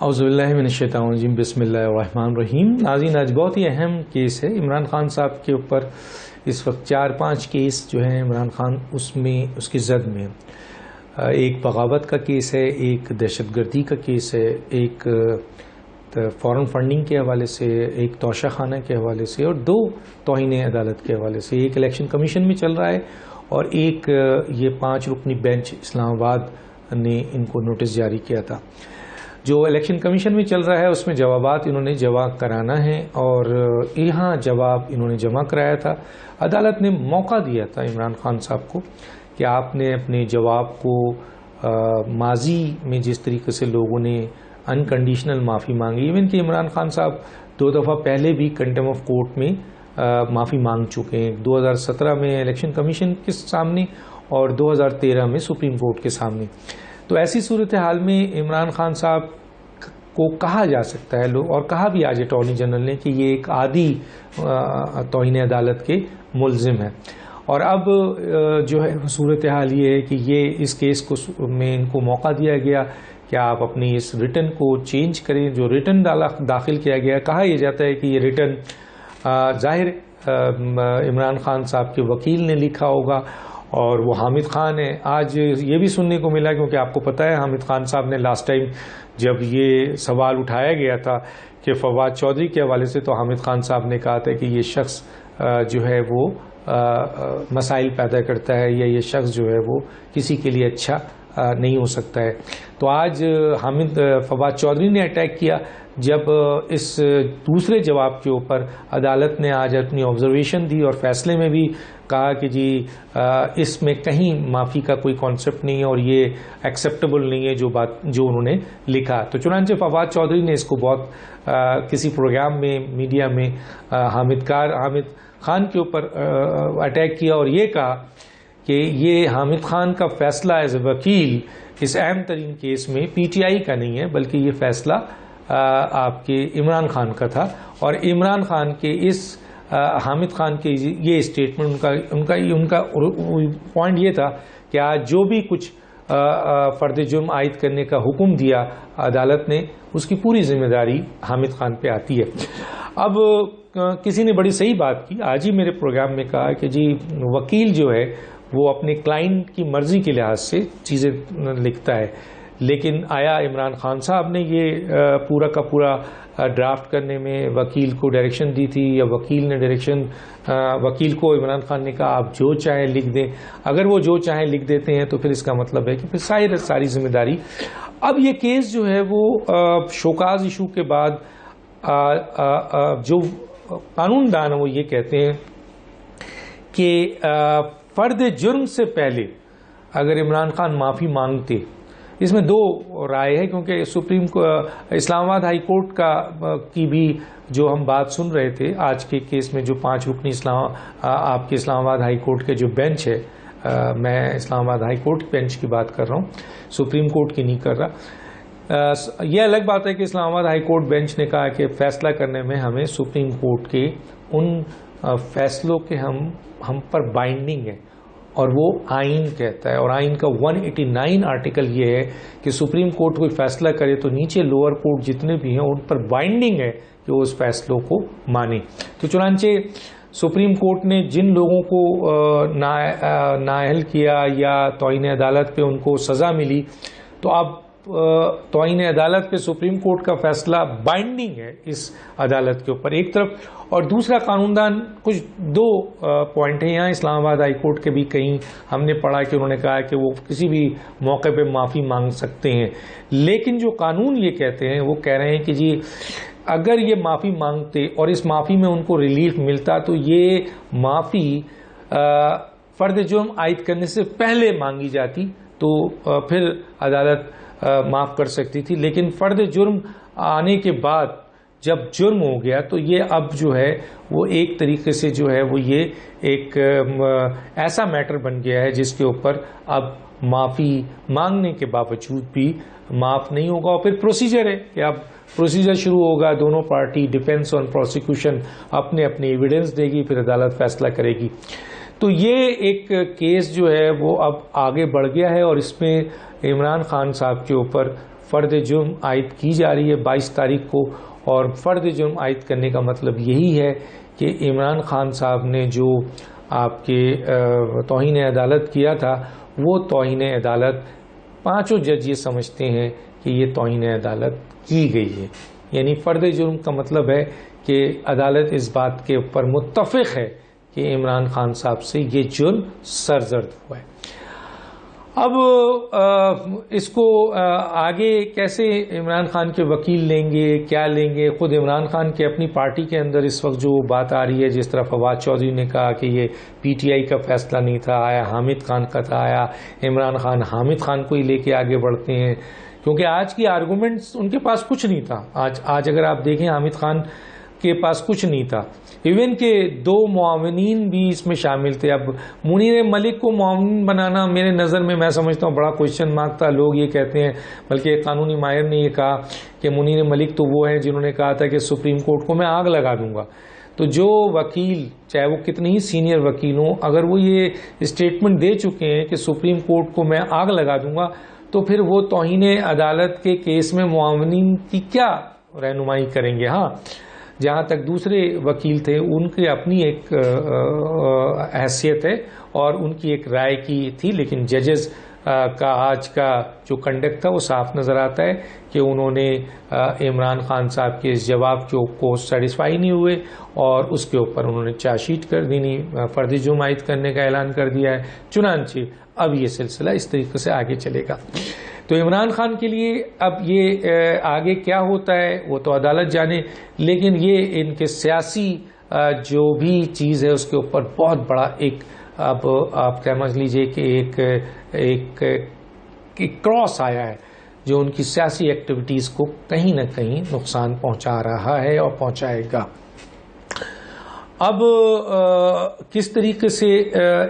اعوذ باللہ من الشیطان الرجیم، بسم اللہ الرحمن الرحیم۔ ناظرین، آج بہت ہی اہم کیس ہے عمران خان صاحب کے اوپر۔ اس وقت 4-5 کیس جو ہیں عمران خان اس کی زد میں، ایک بغاوت کا کیس ہے، ایک دہشت گردی کا کیس ہے، ایک فورن فنڈنگ کے حوالے سے، ایک توشہ خانہ کے حوالے سے، اور 2 توہین عدالت کے حوالے سے۔ ایک الیکشن کمیشن میں چل رہا ہے اور ایک یہ 5 رکنی بینچ اسلام آباد نے ان کو نوٹس جاری کیا تھا۔ جو الیکشن کمیشن میں چل رہا ہے اس میں جوابات انہوں نے جمع کرانا ہے، اور یہاں جواب انہوں نے جمع کرایا تھا۔ عدالت نے موقع دیا تھا عمران خان صاحب کو کہ آپ نے اپنے جواب کو ماضی میں جس طریقے سے لوگوں نے انکنڈیشنل معافی مانگی، ایون کہ عمران خان صاحب 2 دفعہ پہلے بھی کنٹیم آف کورٹ میں معافی مانگ چکے ہیں، 2017 میں الیکشن کمیشن کے سامنے اور 2013 میں سپریم کورٹ کے سامنے۔ تو ایسی صورتحال میں عمران خان صاحب کو کہا جا سکتا ہے اور کہا بھی آج اٹارنی جنرل نے کہ یہ ایک عادی توہین عدالت کے ملزم ہے۔ اور اب جو ہے صورتحال یہ ہے کہ یہ اس کیس کو میں ان کو موقع دیا گیا کہ آپ اپنی اس ریٹن کو چینج کریں۔ جو ریٹن داخل کیا گیا، کہا یہ جاتا ہے کہ یہ ریٹن ظاہر عمران خان صاحب کے وکیل نے لکھا ہوگا اور وہ حامد خان ہے۔ آج یہ بھی سننے کو ملا، کیونکہ آپ کو پتہ ہے حامد خان صاحب نے لاسٹ ٹائم جب یہ سوال اٹھایا گیا تھا کہ فواد چودھری کے حوالے سے، تو حامد خان صاحب نے کہا تھا کہ یہ شخص جو ہے وہ مسائل پیدا کرتا ہے، یا یہ شخص جو ہے وہ کسی کے لیے اچھا نہیں ہو سکتا ہے۔ تو آج فواد چودھری نے اٹیک کیا جب اس دوسرے جواب کے اوپر عدالت نے آج اپنی آبزرویشن دی اور فیصلے میں بھی کہا کہ جی اس میں کہیں معافی کا کوئی کانسیپٹ نہیں ہے اور یہ ایکسیپٹیبل نہیں ہے جو انہوں نے لکھا۔ تو چنانچہ فواد چودھری نے اس کو بہت کسی پروگرام میں میڈیا میں حامد خان کے اوپر اٹیک کیا اور یہ کہا کہ یہ حامد خان کا فیصلہ ایز اے وکیل اس اہم ترین کیس میں پی ٹی آئی کا نہیں ہے، بلکہ یہ فیصلہ آپ کے عمران خان کا تھا، اور عمران خان کے اس حامد خان کے یہ اسٹیٹمنٹ ان کا پوائنٹ یہ تھا کہ آج جو بھی کچھ فرد جرم عائد کرنے کا حکم دیا عدالت نے، اس کی پوری ذمہ داری حامد خان پہ آتی ہے۔ اب کسی نے بڑی صحیح بات کی، آج ہی میرے پروگرام میں کہا کہ جی وکیل جو ہے وہ اپنے کلائنٹ کی مرضی کے لحاظ سے چیزیں لکھتا ہے، لیکن آیا عمران خان صاحب نے یہ پورا کا پورا ڈرافٹ کرنے میں وکیل کو ڈائریکشن دی تھی، یا وکیل کو عمران خان نے کہا آپ جو چاہیں لکھ دیں؟ اگر وہ جو چاہیں لکھ دیتے ہیں تو پھر اس کا مطلب ہے کہ پھر ساری ذمہ داری۔ اب یہ کیس جو ہے وہ شوکاز ایشو کے بعد جو قانون دان وہ یہ کہتے ہیں کہ فرد جرم سے پہلے اگر عمران خان معافی مانگتے، اس میں 2 رائے ہے، کیونکہ اسلام آباد ہائی کورٹ کی بھی جو ہم بات سن رہے تھے آج کے کیس میں، جو 5 رکنی آپ کے اسلام آباد ہائی کورٹ کے جو بینچ ہے، میں اسلام آباد ہائی کورٹ بینچ کی بات کر رہا ہوں، سپریم کورٹ کی نہیں کر رہا۔ یہ الگ بات ہے کہ اسلام آباد ہائی کورٹ بینچ نے کہا کہ فیصلہ کرنے میں ہمیں سپریم کورٹ کے ان فیصلوں کے ہم پر بائنڈنگ ہے، اور وہ آئین کہتا ہے، اور آئین کا 189 آرٹیکل یہ ہے کہ سپریم کورٹ کوئی فیصلہ کرے تو نیچے لوور کورٹ جتنے بھی ہیں ان پر بائنڈنگ ہے کہ وہ اس فیصلوں کو مانے۔ تو چنانچہ سپریم کورٹ نے جن لوگوں کو نااہل کیا یا توہین عدالت پہ ان کو سزا ملی، تو اب توہین عدالت پہ سپریم کورٹ کا فیصلہ بائنڈنگ ہے اس عدالت کے اوپر ایک طرف، اور دوسرا قانون دان کچھ 2 پوائنٹ ہیں یہاں اسلام آباد ہائی کورٹ کے بھی کہیں ہم نے پڑھا کہ انہوں نے کہا کہ وہ کسی بھی موقع پہ معافی مانگ سکتے ہیں، لیکن جو قانون یہ کہتے ہیں وہ کہہ رہے ہیں کہ جی اگر یہ معافی مانگتے اور اس معافی میں ان کو ریلیف ملتا تو یہ معافی فرد جرم عائد کرنے سے پہلے مانگی جاتی تو پھر عدالت معاف کر سکتی تھی، لیکن فرد جرم آنے کے بعد جب جرم ہو گیا تو یہ اب جو ہے وہ ایک طریقے سے جو ہے وہ یہ ایک ایسا میٹر بن گیا ہے جس کے اوپر اب معافی مانگنے کے باوجود بھی معاف نہیں ہوگا، اور پھر پروسیجر ہے کہ اب پروسیجر شروع ہوگا، دونوں پارٹی ڈیفینس اور پروسیکیوشن اپنے ایویڈنس دے گی، پھر عدالت فیصلہ کرے گی۔ تو یہ ایک کیس جو ہے وہ اب آگے بڑھ گیا ہے، اور اس میں عمران خان صاحب کے اوپر فرد جرم عائد کی جا رہی ہے 22 تاریخ کو، اور فرد جرم عائد کرنے کا مطلب یہی ہے کہ عمران خان صاحب نے جو آپ کے توہین عدالت کیا تھا، وہ توہین عدالت 5 جج یہ سمجھتے ہیں کہ یہ توہین عدالت کی گئی ہے. یعنی فرد جرم کا مطلب ہے کہ عدالت اس بات کے اوپر متفق ہے کہ عمران خان صاحب سے یہ جرم سرزد ہوا ہے. اب اس کو آگے کیسے عمران خان کے وکیل لیں گے، کیا لیں گے؟ خود عمران خان کے اپنی پارٹی کے اندر اس وقت جو بات آ رہی ہے، جس طرح فواد چودھری نے کہا کہ یہ پی ٹی آئی کا فیصلہ نہیں تھا، آیا حامد خان کا تھا، آیا عمران خان حامد خان کو ہی لے کے آگے بڑھتے ہیں، کیونکہ آج کی آرگومنٹس ان کے پاس کچھ نہیں تھا. آج اگر آپ دیکھیں حامد خان کے پاس کچھ نہیں تھا. ایون کہ 2 معاونین بھی اس میں شامل تھے. اب منیر ملک کو معاون بنانا میرے نظر میں سمجھتا ہوں بڑا کوشچن مارک تھا. لوگ یہ کہتے ہیں، بلکہ قانونی ماہر نے یہ کہا کہ منیر ملک تو وہ ہیں جنہوں نے کہا تھا کہ سپریم کورٹ کو میں آگ لگا دوں گا. تو جو وکیل چاہے وہ کتنی ہی سینئر وکیل ہوں، اگر وہ یہ اسٹیٹمنٹ دے چکے ہیں کہ سپریم کورٹ کو میں آگ لگا دوں گا، تو پھر وہ توہین عدالت کے کیس میں معاونین کی کیا رہنمائی کریں گے؟ ہاں، جہاں تک دوسرے وکیل تھے ان کی اپنی ایک حیثیت ہے اور ان کی ایک رائے کی تھی، لیکن ججز کا آج کا جو کنڈکٹ تھا وہ صاف نظر آتا ہے کہ انہوں نے عمران خان صاحب کے اس جواب کو سیٹسفائی نہیں ہوئے اور اس کے اوپر انہوں نے چارج شیٹ کر دینی، فرد جرم عائد کرنے کا اعلان کر دیا ہے. چنانچہ اب یہ سلسلہ اس طریقے سے آگے چلے گا. تو عمران خان کے لیے اب یہ آگے کیا ہوتا ہے وہ تو عدالت جانے، لیکن یہ ان کے سیاسی جو بھی چیز ہے اس کے اوپر بہت بڑا ایک، اب آپ سمجھ لیجئے کہ ایک کراس آیا ہے جو ان کی سیاسی ایکٹیویٹیز کو کہیں نہ کہیں نقصان پہنچا رہا ہے اور پہنچائے گا. اب کس طریقے سے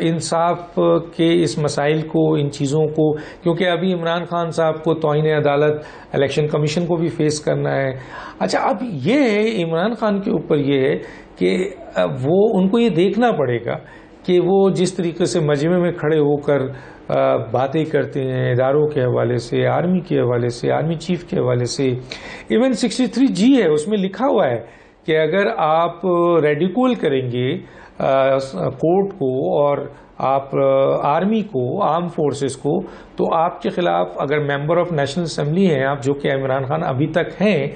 انصاف کے اس مسائل کو، ان چیزوں کو، کیونکہ ابھی عمران خان صاحب کو توہین عدالت الیکشن کمیشن کو بھی فیس کرنا ہے. اچھا، اب یہ ہے عمران خان کے اوپر یہ ہے کہ وہ ان کو یہ دیکھنا پڑے گا کہ وہ جس طریقے سے مجمع میں کھڑے ہو کر باتیں کرتے ہیں اداروں کے حوالے سے، آرمی کے حوالے سے، آرمی چیف کے حوالے سے. ایون 63G ہے، اس میں لکھا ہوا ہے کہ اگر آپ ریڈیکول کریں گے کورٹ کو اور آپ آرمی کو، آرم فورسز کو، تو آپ کے خلاف اگر ممبر آف نیشنل اسمبلی ہیں آپ، جو کہ عمران خان ابھی تک ہیں،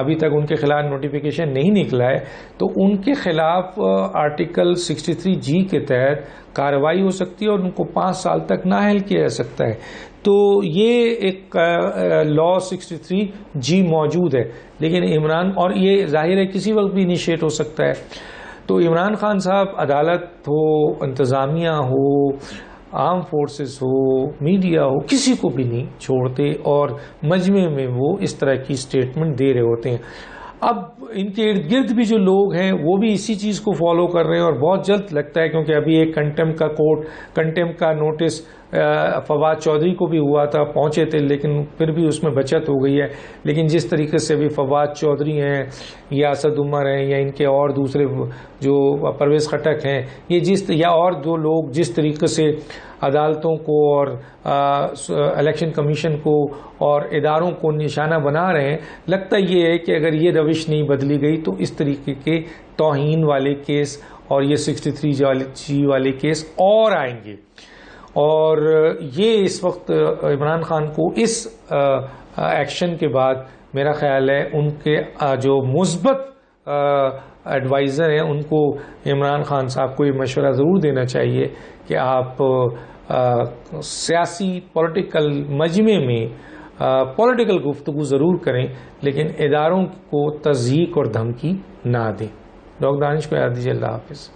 ابھی تک ان کے خلاف نوٹیفیکیشن نہیں نکلا ہے، تو ان کے خلاف آرٹیکل 63G کے تحت کارروائی ہو سکتی ہے اور ان کو 5 سال تک نااہل کیا جا سکتا ہے. تو یہ ایک لا 63G موجود ہے، لیکن عمران، اور یہ ظاہر ہے کسی وقت بھی انیشیٹ ہو سکتا ہے. تو عمران خان صاحب عدالت ہو، انتظامیہ ہو، آرم فورسز ہو، میڈیا ہو، کسی کو بھی نہیں چھوڑتے اور مجمع میں وہ اس طرح کی سٹیٹمنٹ دے رہے ہوتے ہیں. اب ان کے ارد گرد بھی جو لوگ ہیں وہ بھی اسی چیز کو فالو کر رہے ہیں اور بہت جلد لگتا ہے، کیونکہ ابھی ایک کنٹمپٹ کا نوٹس فواد چودھری کو بھی ہوا تھا، پہنچے تھے، لیکن پھر بھی اس میں بچت ہو گئی ہے. لیکن جس طریقے سے بھی فواد چودھری ہیں یا اسد عمر ہیں یا ان کے اور دوسرے جو پرویز خٹک ہیں، یہ یا اور دو لوگ جس طریقے سے عدالتوں کو اور الیکشن کمیشن کو اور اداروں کو نشانہ بنا رہے ہیں، لگتا یہ ہے کہ اگر یہ روش نہیں بدلی گئی تو اس طریقے کے توہین والے کیس اور یہ 63G والے کیس اور آئیں گے. اور یہ اس وقت عمران خان کو اس ایکشن کے بعد میرا خیال ہے ان کے جو مثبت ایڈوائزر ہیں ان کو عمران خان صاحب کو یہ مشورہ ضرور دینا چاہیے کہ آپ سیاسی پولیٹیکل مجمع میں پولیٹیکل گفتگو ضرور کریں، لیکن اداروں کو تضییق اور دھمکی نہ دیں. ڈاکٹر دانش کو یاد دیجیے. اللہ حافظ.